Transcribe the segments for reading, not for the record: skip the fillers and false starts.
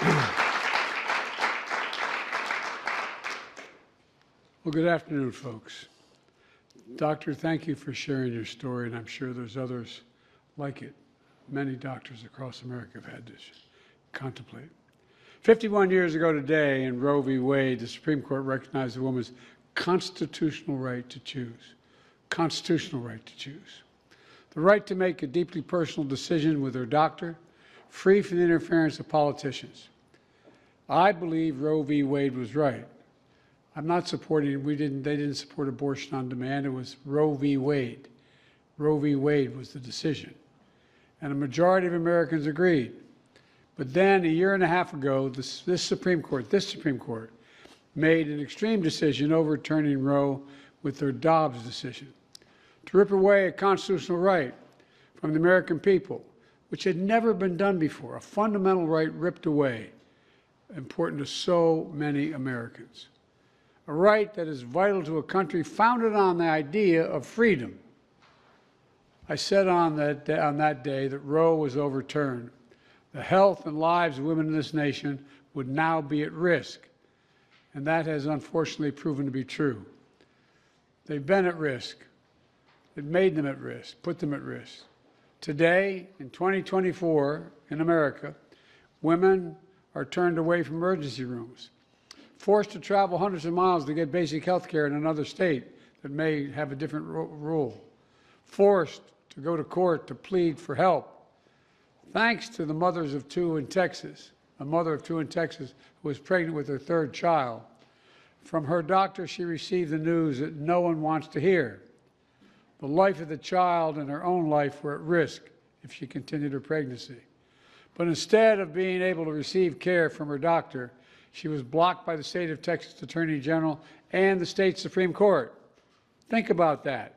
Well, good afternoon, folks. Doctor, thank you for sharing your story, and I'm sure there's others like it. Many doctors across America have had to contemplate. 51 years ago today, in Roe v. Wade, the Supreme Court recognized a woman's constitutional right to choose. Constitutional right to choose. The right to make a deeply personal decision with her doctor, free from the interference of politicians. I believe Roe v. Wade was right. I'm not supporting, they didn't support abortion on demand. It was Roe v. Wade. Roe v. Wade was the decision. And a majority of Americans agreed. But then a year and a half ago, this Supreme Court made an extreme decision overturning Roe with their Dobbs decision to rip away a constitutional right from the American people, which had never been done before, a fundamental right ripped away, important to so many Americans. A right that is vital to a country founded on the idea of freedom. I said on that day that Roe was overturned. The health and lives of women in this nation would now be at risk, and that has unfortunately proven to be true. They've been at risk. It made them at risk, put them at risk. Today, in 2024, in America, women are turned away from emergency rooms, forced to travel hundreds of miles to get basic health care in another state that may have a different rule, forced to go to court to plead for help. Thanks to the mothers of two in Texas, a mother of two in Texas who was pregnant with her third child. From her doctor, she received the news that no one wants to hear. The life of the child and her own life were at risk if she continued her pregnancy. But instead of being able to receive care from her doctor, she was blocked by the state of Texas Attorney General and the state Supreme Court. Think about that.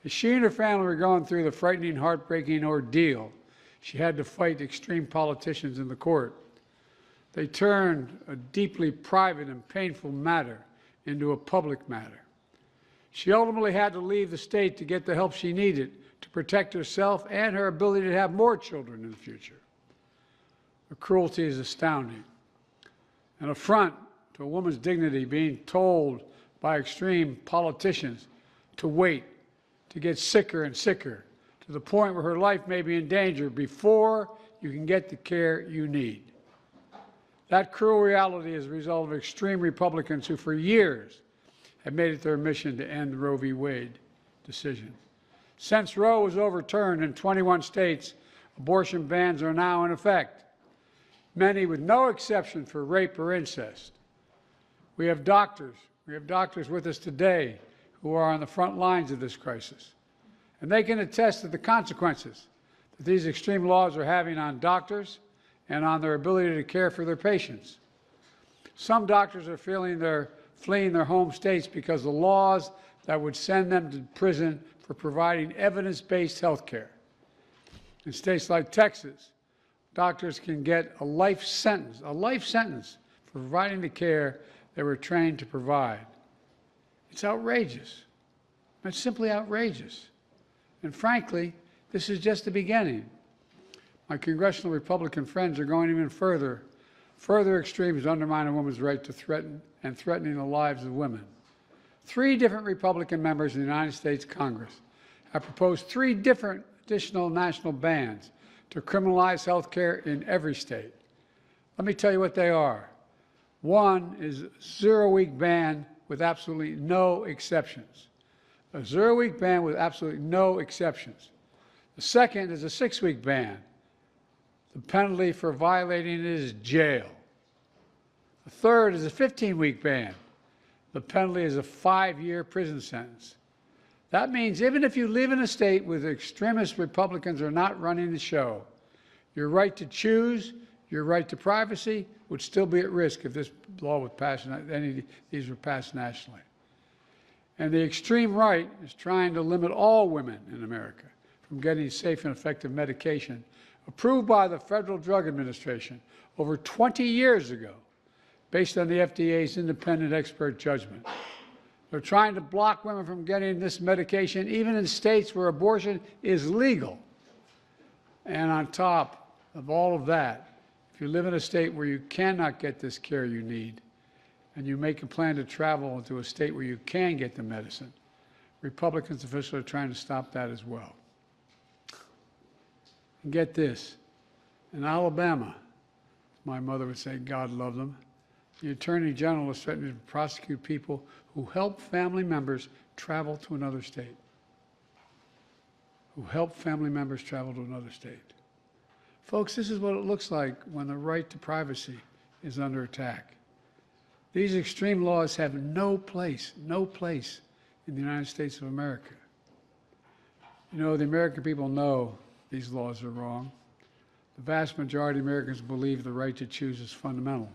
As she and her family were going through the frightening, heartbreaking ordeal, she had to fight extreme politicians in the court. They turned a deeply private and painful matter into a public matter. She ultimately had to leave the state to get the help she needed to protect herself and her ability to have more children in the future. The cruelty is astounding. An affront to a woman's dignity, being told by extreme politicians to wait, to get sicker and sicker, to the point where her life may be in danger before you can get the care you need. That cruel reality is a result of extreme Republicans who for years have made it their mission to end the Roe v. Wade decision. Since Roe was overturned in 21 states, abortion bans are now in effect, many with no exception for rape or incest. We have doctors with us today who are on the front lines of this crisis. And they can attest to the consequences that these extreme laws are having on doctors and on their ability to care for their patients. Some doctors are fleeing their home states because the laws that would send them to prison for providing evidence-based health care. In states like Texas, doctors can get a life sentence for providing the care they were trained to provide. It's outrageous. It's simply outrageous. And frankly, this is just the beginning. My congressional Republican friends are going even further. Further extremes undermine a woman's right to threatening the lives of women. 3 different Republican members in the United States Congress have proposed 3 different additional national bans to criminalize health care in every state. Let me tell you what they are. One is a 0-week ban with absolutely no exceptions. A 0-week ban with absolutely no exceptions. The second is a 6-week ban. The penalty for violating it is jail. The third is a 15-week ban. The penalty is a 5-year prison sentence. That means even if you live in a state where the extremist Republicans are not running the show, your right to choose, your right to privacy would still be at risk if this law was passed, any of these were passed nationally. And the extreme right is trying to limit all women in America from getting safe and effective medication approved by the Federal Drug Administration over 20 years ago, based on the FDA's independent expert judgment. They're trying to block women from getting this medication, even in states where abortion is legal. And on top of all of that, If you live in a state where you cannot get this care you need, and you make a plan to travel into a state where you can get the medicine, Republicans officials are trying to stop that as well. And get this, in Alabama, my mother would say, God love them, the Attorney General is threatening to prosecute people who help family members travel to another state. Who help family members travel to another state. Folks, this is what it looks like when the right to privacy is under attack. These extreme laws have no place in the United States of America. You know, the American people know these laws are wrong. The vast majority of Americans believe the right to choose is fundamental.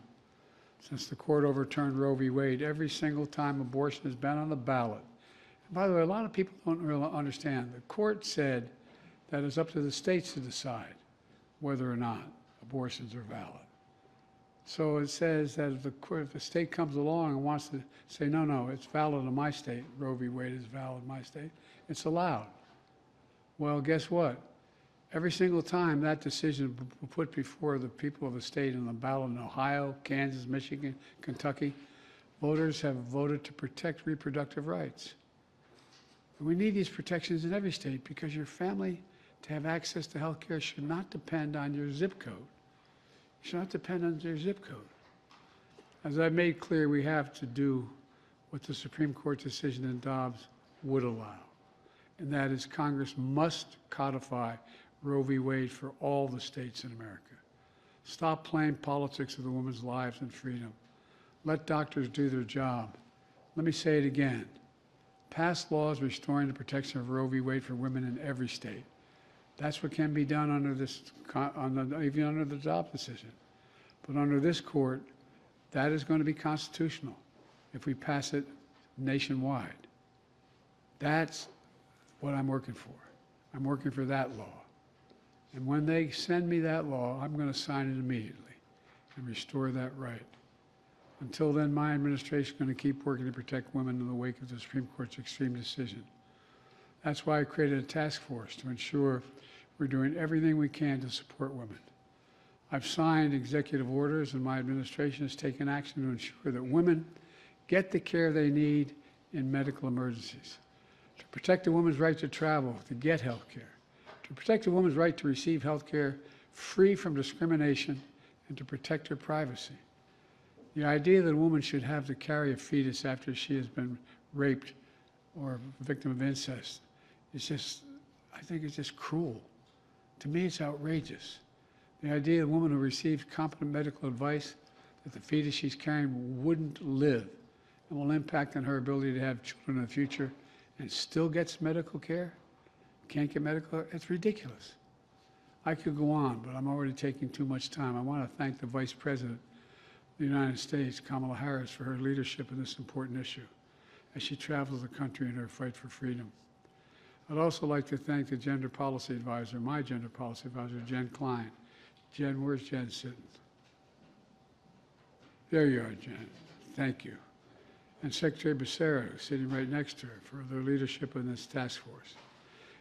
Since the court overturned Roe v. Wade, every single time abortion has been on the ballot. And by the way, a lot of people don't really understand. The court said that it's up to the states to decide whether or not abortions are valid. So it says that if the state comes along and wants to say, no, it's valid in my state, Roe v. Wade is valid in my state, it's allowed. Well, guess what? Every single time that decision was put before the people of the state on the ballot in Ohio, Kansas, Michigan, Kentucky, voters have voted to protect reproductive rights. And we need these protections in every state because your family to have access to health care should not depend on your zip code. It should not depend on your zip code. As I made clear, we have to do what the Supreme Court decision in Dobbs would allow, and that is Congress must codify Roe v. Wade for all the states in America. Stop playing politics of the women's lives and freedom. Let doctors do their job. Let me say it again. Pass laws restoring the protection of Roe v. Wade for women in every state. That's what can be done under this, even under the Dobbs decision. But under this court, that is going to be constitutional if we pass it nationwide. That's what I'm working for. I'm working for that law. And when they send me that law, I'm going to sign it immediately and restore that right. Until then, my administration is going to keep working to protect women in the wake of the Supreme Court's extreme decision. That's why I created a task force to ensure we're doing everything we can to support women. I've signed executive orders, and my administration has taken action to ensure that women get the care they need in medical emergencies, to protect a woman's right to travel, to get health care, to protect a woman's right to receive health care free from discrimination, and to protect her privacy. The idea that a woman should have to carry a fetus after she has been raped or a victim of incest is just, I think it's just cruel. To me, it's outrageous. The idea that a woman who receives competent medical advice that the fetus she's carrying wouldn't live and will impact on her ability to have children in the future and still gets medical care, can't get medical care, it's ridiculous. I could go on, but I'm already taking too much time. I want to thank the Vice President of the United States, Kamala Harris, for her leadership in this important issue as she travels the country in her fight for freedom. I'd also like to thank the Gender Policy Advisor, my Gender Policy Advisor, Jen Klein. Jen, where's Jen sitting? There you are, Jen. Thank you. And Secretary Becerra, sitting right next to her, for their leadership in this task force.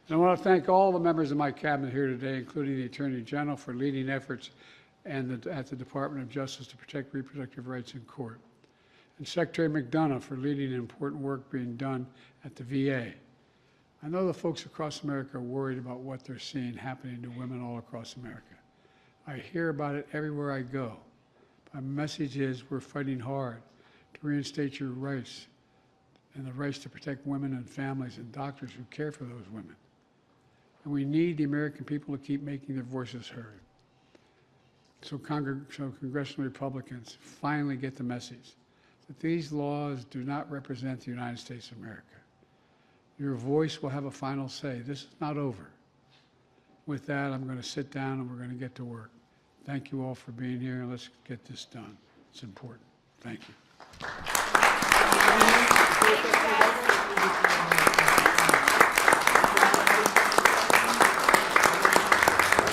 And I want to thank all the members of my cabinet here today, including the Attorney General, for leading efforts at the Department of Justice to protect reproductive rights in court, and Secretary McDonough for leading important work being done at the VA. I know the folks across America are worried about what they're seeing happening to women all across America. I hear about it everywhere I go. My message is we're fighting hard to reinstate your rights and the rights to protect women and families and doctors who care for those women. And we need the American people to keep making their voices heard. So congressional Republicans finally get the message that these laws do not represent the United States of America. Your voice will have a final say. This is not over. With that, I'm going to sit down and we're going to get to work. Thank you all for being here, and let's get this done. It's important. Thank you.